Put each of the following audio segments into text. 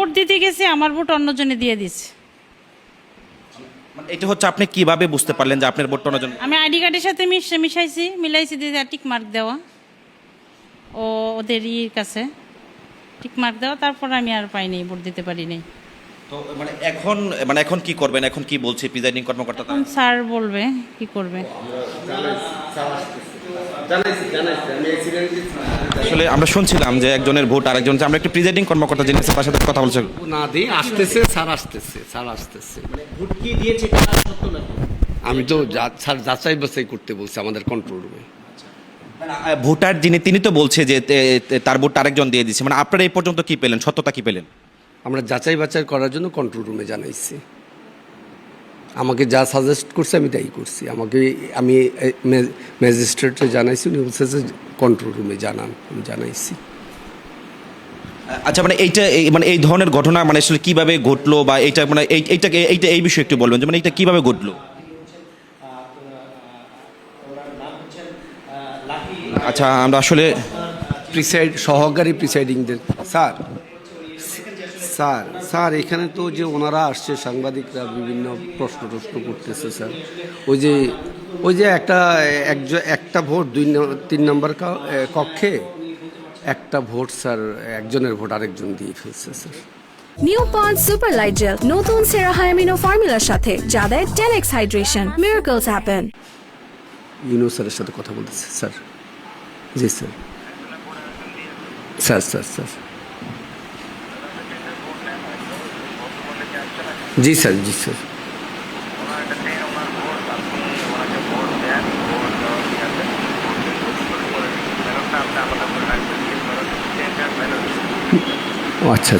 Vote দিতে গেছি, আমার ভোট অন্যজনে দিয়ে দিচ্ছে। মানে এটা হচ্ছে আপনি কিভাবে বুঝতে পারলেন যে আপনার ভোটটা অন্যজন? আমি আইডি কার্ডের সাথে মিলাইছি দিয়ে টিক মার্ক দেওয়া, ও ওদের কাছে টিক মার্ক দেওয়া, তারপর আমি আর পাইনি, ভোট দিতে পারি নাই। তো এখন কি করবেন? এখন কি বলছে প্রিজাইডিং কর্মকর্তা? এখন স্যার বলবে কি করবে। আসলে আমরা শুনছিলাম যে একজনের ভোট আরেকজন, আমরা একটু প্রিজাইডিং কর্মকর্তা যিনি আছেন তার সাথে কথা বলছি। না দিয়ে আসতেছে, স্যার আসতেছে। ভোট কি দিয়েছে এটা সত্য নাকি? আমি তো স্যার যাচাই বাছাই করতে বলছি আমাদের কন্ট্রোল রুমে। ভোটার তিনি তো বলছে যে তার ভোট আরেকজন দিয়ে দিচ্ছে, মানে আপনারা এই পর্যন্ত কি পেলেন, সত্যতা কি পেলেন? আমরা যাচাই বাছাই করার জন্য কন্ট্রোল রুমে জানাইছি। আমাকে যা সাজেস্ট করছে আমি তাই করছি। আমি ম্যাজিস্ট্রেটে জানাইছি, উনি বলছে যে কন্ট্রোল রুমে জানান, আমি জানাইছি। আচ্ছা, মানে এই ধরনের ঘটনা মানে আসলে কিভাবে ঘটলো, বা এইটা মানে এই বিষয়ে একটু বলবেন যে মানে এটা কিভাবে ঘটলো? আচ্ছা, আমরা আসলে সহকারী প্রিসাইডিংদের স্যার এখানে তো যে ওনারা আসছে, সাংবাদিকরা বিভিন্ন প্রশ্ন করতেছে স্যার। ওই যে একটা ভোট 3 নম্বর কক্ষে একটা ভোট স্যার, একজনের ভোট আরেকজন দিয়ে ফেলছে স্যার। নিউ পন্ড সুপার লাইট জেল নতুন সেরা হায়ামিনো ফর্মুলার সাথে যা দেয় 10x hydration. Miracles happen. Yunus স্যারের সাথে কথা বলতেছে স্যার। জি স্যার। স্যার জি স্যার। ও আচ্ছা।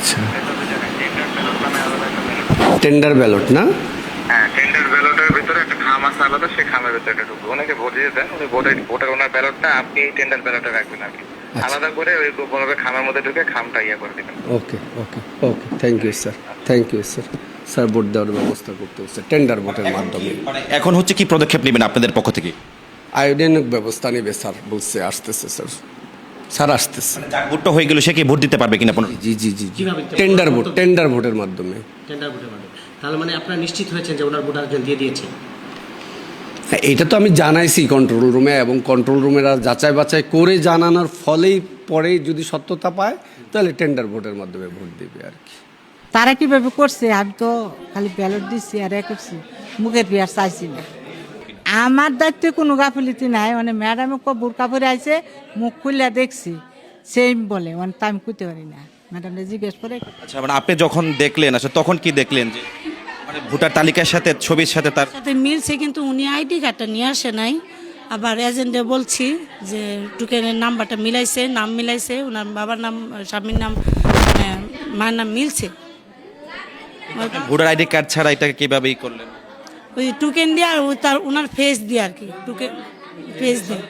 টেন্ডার ব্যালট না? হ্যাঁ, টেন্ডার ব্যালটের ভিতরে একটা খাম আছে আলাদা, সেই খামের ভিতরে একটা ঢুকবে। ওনাকে ভোট দিয়ে দেন, উনি ভোটার ওনার ব্যালটটা আপনি টেন্ডার ব্যালটে রাখবেন আর কি। আলাদা করে ওই বলবে খামের মধ্যে ঢুকে খামটা করে দিবেন। Okay. Thank you sir. Sir vote দেওয়ার ব্যবস্থা করতে হচ্ছে টেন্ডার ভোটের মাধ্যমে। মানে এখন হচ্ছে কি পদক্ষেপ নেবেন আপনাদের পক্ষ থেকে? আয়োজনিক ব্যবস্থা নেবে স্যার বলছে, আসতেছে স্যার আসতেছে। যার ভোটটা হয়ে গেল সে কি ভোট দিতে পারবে কিনা? জি কিভাবে? টেন্ডার ভোটের মাধ্যমে। টেন্ডার ভোটের মাধ্যমে। তাহলে মানে আপনারা নিশ্চিত হয়েছেন যে ওনার ভোট আরেকজন দিয়ে দিয়েছে? হ্যাঁ, এটা তো আমি জানাইছি কন্ট্রোল রুমে, এবং কন্ট্রোল রুমের আর যাচাই বাছাই করে জানানোর ফলেই পরে যদি সত্যতা পায় তাহলে টেন্ডার ভোটের মাধ্যমে ভোট দেবে আর কি। তারা কিভাবে করছে? আমি তো খালি ব্যালট দিচ্ছি আর করছি, মুখের পেয়ার চাইছি না। আমার দায়িত্বে কোনো গাফিলতি নাই। মানে ম্যাডামে বোরকা পরে আইছে, মুখ খুললে দেখছি, সেই বলে মানে তা আমি করতে পারি না। ম্যাডামরা জিজ্ঞেস করে। আচ্ছা, মানে আপনি যখন দেখলেন আসলে তখন কি দেখলেন যে মানে ভোটার তালিকার সাথে ছবির সাথে তার সাথে মিলছে, কিন্তু উনি আইডি কার্ডটা নিয়ে আসে নাই। আবার এজেন্টে বলছি যে টুকেনের নাম্বারটা মিলাইছে, নাম মিলাইছে, ওনার বাবার নাম, স্বামীর নাম, মায়ের নাম মিলছে। ভোটার আইডি কার্ড ছাড়া এটাকে কিভাবে করলেন? ওই টুকেন দিয়ে আর ওনার ফেস দিয়ে আর কি, টুকেন ফেস দিয়ে।